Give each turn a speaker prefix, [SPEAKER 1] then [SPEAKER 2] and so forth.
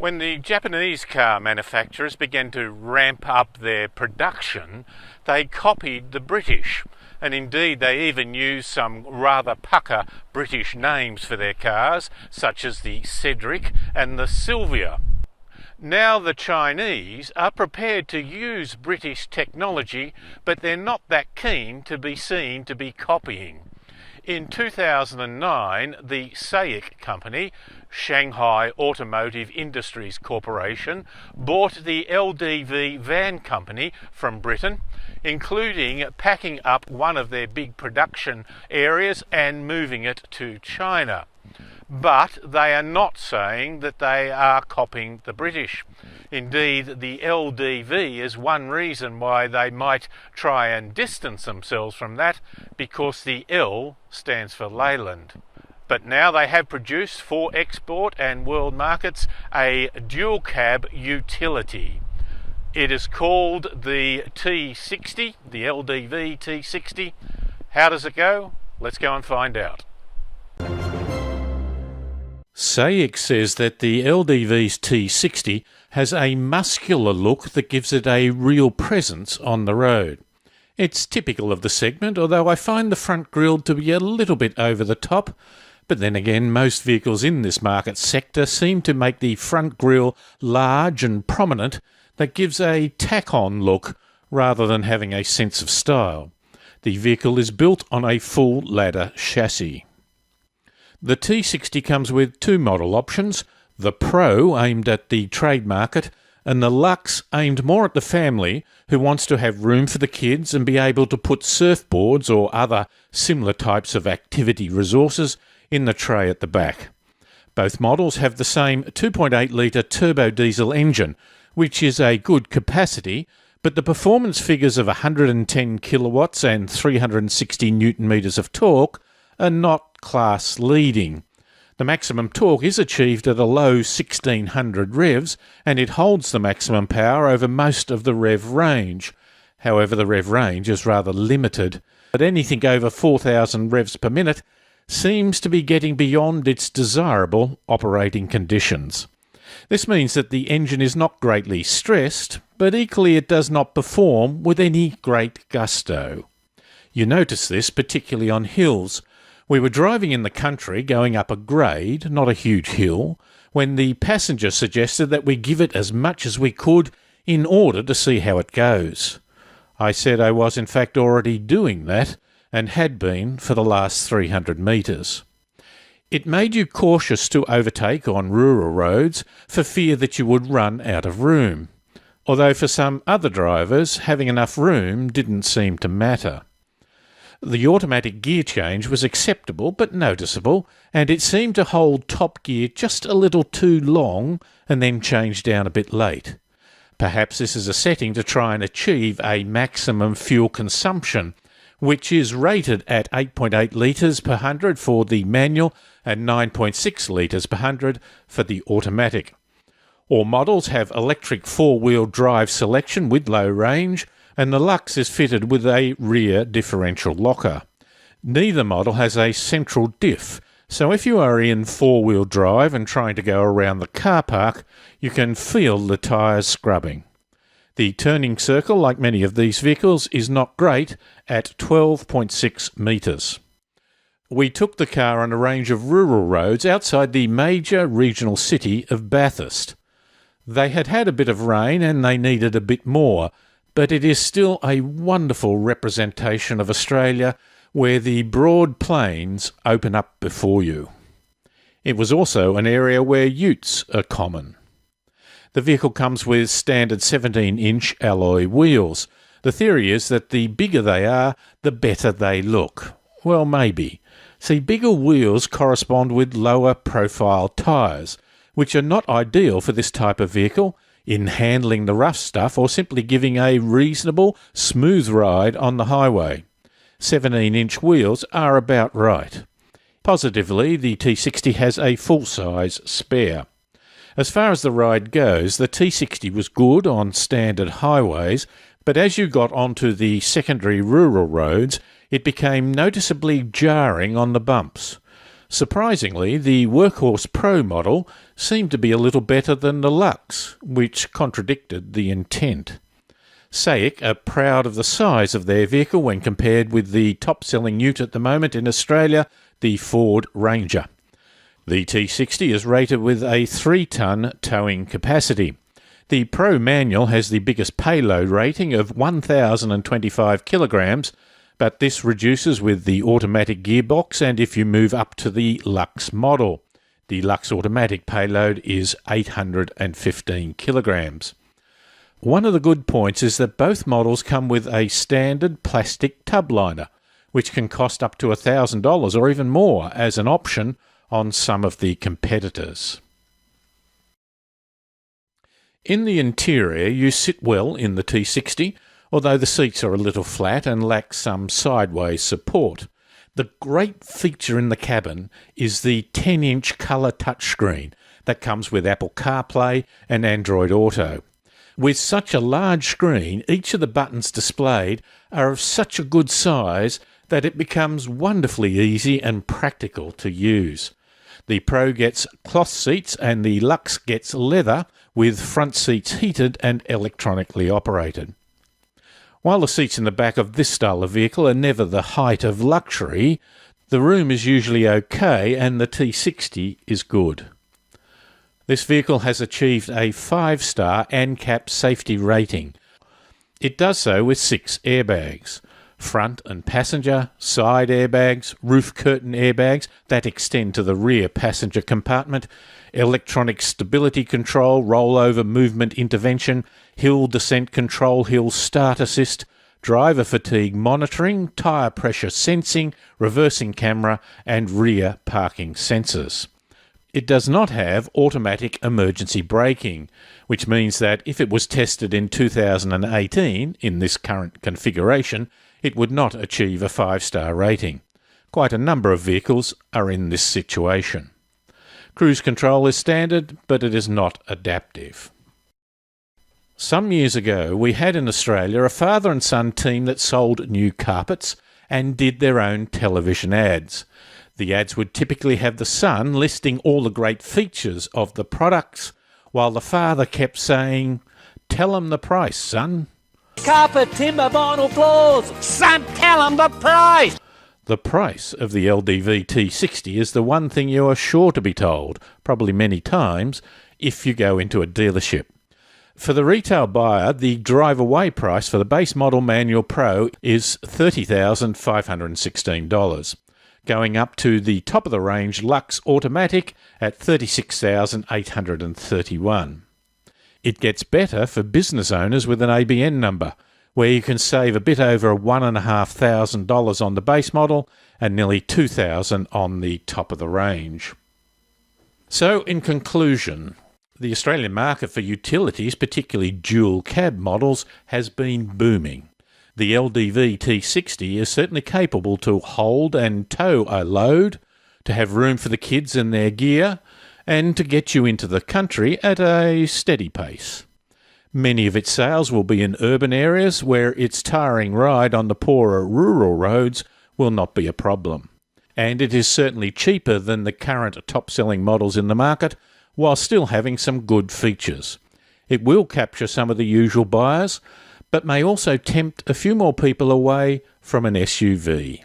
[SPEAKER 1] When the Japanese car manufacturers began to ramp up their production, they copied the British, and indeed they even used some rather pucker British names for their cars, such as the Cedric and the Sylvia. Now the Chinese are prepared to use British technology, but they're not that keen to be seen to be copying. In 2009, the SAIC company, Shanghai Automotive Industries Corporation, bought the LDV van company from Britain, including packing up one of their big production areas and moving it to China. But they are not saying that they are copying the British. Indeed, the LDV is one reason why they might try and distance themselves from that, because the L stands for Leyland. But now they have produced for export and world markets a dual cab utility. It is called the T60, the LDV T60. How does it go? Let's go and find out. SAIC says that the LDV's T60 has a muscular look that gives it a real presence on the road. It's typical of the segment, although I find the front grille to be a little bit over the top, but then again most vehicles in this market sector seem to make the front grille large and prominent. That gives a tack-on look rather than having a sense of style. The vehicle is built on a full ladder chassis. The T60 comes with two model options, the Pro aimed at the trade market and the Luxe aimed more at the family who wants to have room for the kids and be able to put surfboards or other similar types of activity resources in the tray at the back. Both models have the same 2.8 litre turbo diesel engine, which is a good capacity, but the performance figures of 110 kilowatts and 360 newton metres of torque are not class leading. The maximum torque is achieved at a low 1600 revs, and it holds the maximum power over most of the rev range. However, the rev range is rather limited, but anything over 4000 revs per minute seems to be getting beyond its desirable operating conditions. This means that the engine is not greatly stressed, but equally it does not perform with any great gusto. You notice this particularly on hills. We were driving in the country going up a grade, not a huge hill, when the passenger suggested that we give it as much as we could in order to see how it goes. I said I was in fact already doing that and had been for the last 300 metres. It made you cautious to overtake on rural roads for fear that you would run out of room, although for some other drivers having enough room didn't seem to matter. The automatic gear change was acceptable but noticeable, and it seemed to hold top gear just a little too long and then change down a bit late. Perhaps this is a setting to try and achieve a maximum fuel consumption, which is rated at 8.8 litres per 100 for the manual and 9.6 litres per 100 for the automatic. All models have electric four-wheel drive selection with low range, and the Luxe is fitted with a rear differential locker. Neither model has a central diff, so if you are in four-wheel drive and trying to go around the car park, you can feel the tyres scrubbing. The turning circle, like many of these vehicles, is not great at 12.6 metres. We took the car on a range of rural roads outside the major regional city of Bathurst. They had had a bit of rain and they needed a bit more, but it is still a wonderful representation of Australia where the broad plains open up before you. It was also an area where utes are common. The vehicle comes with standard 17-inch alloy wheels. The theory is that the bigger they are, the better they look. Well, maybe. See, bigger wheels correspond with lower profile tyres, which are not ideal for this type of vehicle in handling the rough stuff or simply giving a reasonable, smooth ride on the highway. 17-inch wheels are about right. Positively, the T60 has a full-size spare. As far as the ride goes, the T60 was good on standard highways, but as you got onto the secondary rural roads, it became noticeably jarring on the bumps. Surprisingly, the Workhorse Pro model seemed to be a little better than the Lux, which contradicted the intent. SAIC are proud of the size of their vehicle when compared with the top-selling ute at the moment in Australia, the Ford Ranger. The T60 is rated with a 3-tonne towing capacity. The Pro manual has the biggest payload rating of 1,025 kilograms, but this reduces with the automatic gearbox and if you move up to the Lux model. The Lux automatic payload is 815 kilograms. One of the good points is that both models come with a standard plastic tub liner, which can cost up to $1,000 or even more as an option on some of the competitors. In the interior, you sit well in the T60, although the seats are a little flat and lack some sideways support. The great feature in the cabin is the 10-inch colour touchscreen that comes with Apple CarPlay and Android Auto. With such a large screen, each of the buttons displayed are of such a good size that it becomes wonderfully easy and practical to use. The Pro gets cloth seats and the Lux gets leather with front seats heated and electronically operated. While the seats in the back of this style of vehicle are never the height of luxury, the room is usually okay and the T60 is good. This vehicle has achieved a 5-star ANCAP safety rating. It does so with 6 airbags. Front and passenger, side airbags, roof curtain airbags that extend to the rear passenger compartment, electronic stability control, rollover movement intervention, hill descent control, hill start assist, driver fatigue monitoring, tyre pressure sensing, reversing camera and rear parking sensors. It does not have automatic emergency braking, which means that if it was tested in 2018 in this current configuration, it would not achieve a 5-star rating. Quite a number of vehicles are in this situation. Cruise control is standard, but it is not adaptive. Some years ago, we had in Australia a father and son team that sold new carpets and did their own television ads. The ads would typically have the son listing all the great features of the products, while the father kept saying, "Tell 'em the price, son."
[SPEAKER 2] Carpet, timber, vinyl floors. Son, tell 'em the price.
[SPEAKER 1] The price of the LDV T60 is the one thing you are sure to be told, probably many times, if you go into a dealership. For the retail buyer, the drive-away price for the base model Manual Pro is $30,516, going up to the top-of-the-range Lux Automatic at $36,831. It gets better for business owners with an ABN number, where you can save a bit over $1,500 on the base model and nearly $2,000 on the top of the range. So, in conclusion, the Australian market for utilities, particularly dual cab models, has been booming. The LDV T60 is certainly capable to hold and tow a load, to have room for the kids and their gear, and to get you into the country at a steady pace. Many of its sales will be in urban areas where its tiring ride on the poorer rural roads will not be a problem. And it is certainly cheaper than the current top-selling models in the market, while still having some good features. It will capture some of the usual buyers, but may also tempt a few more people away from an SUV.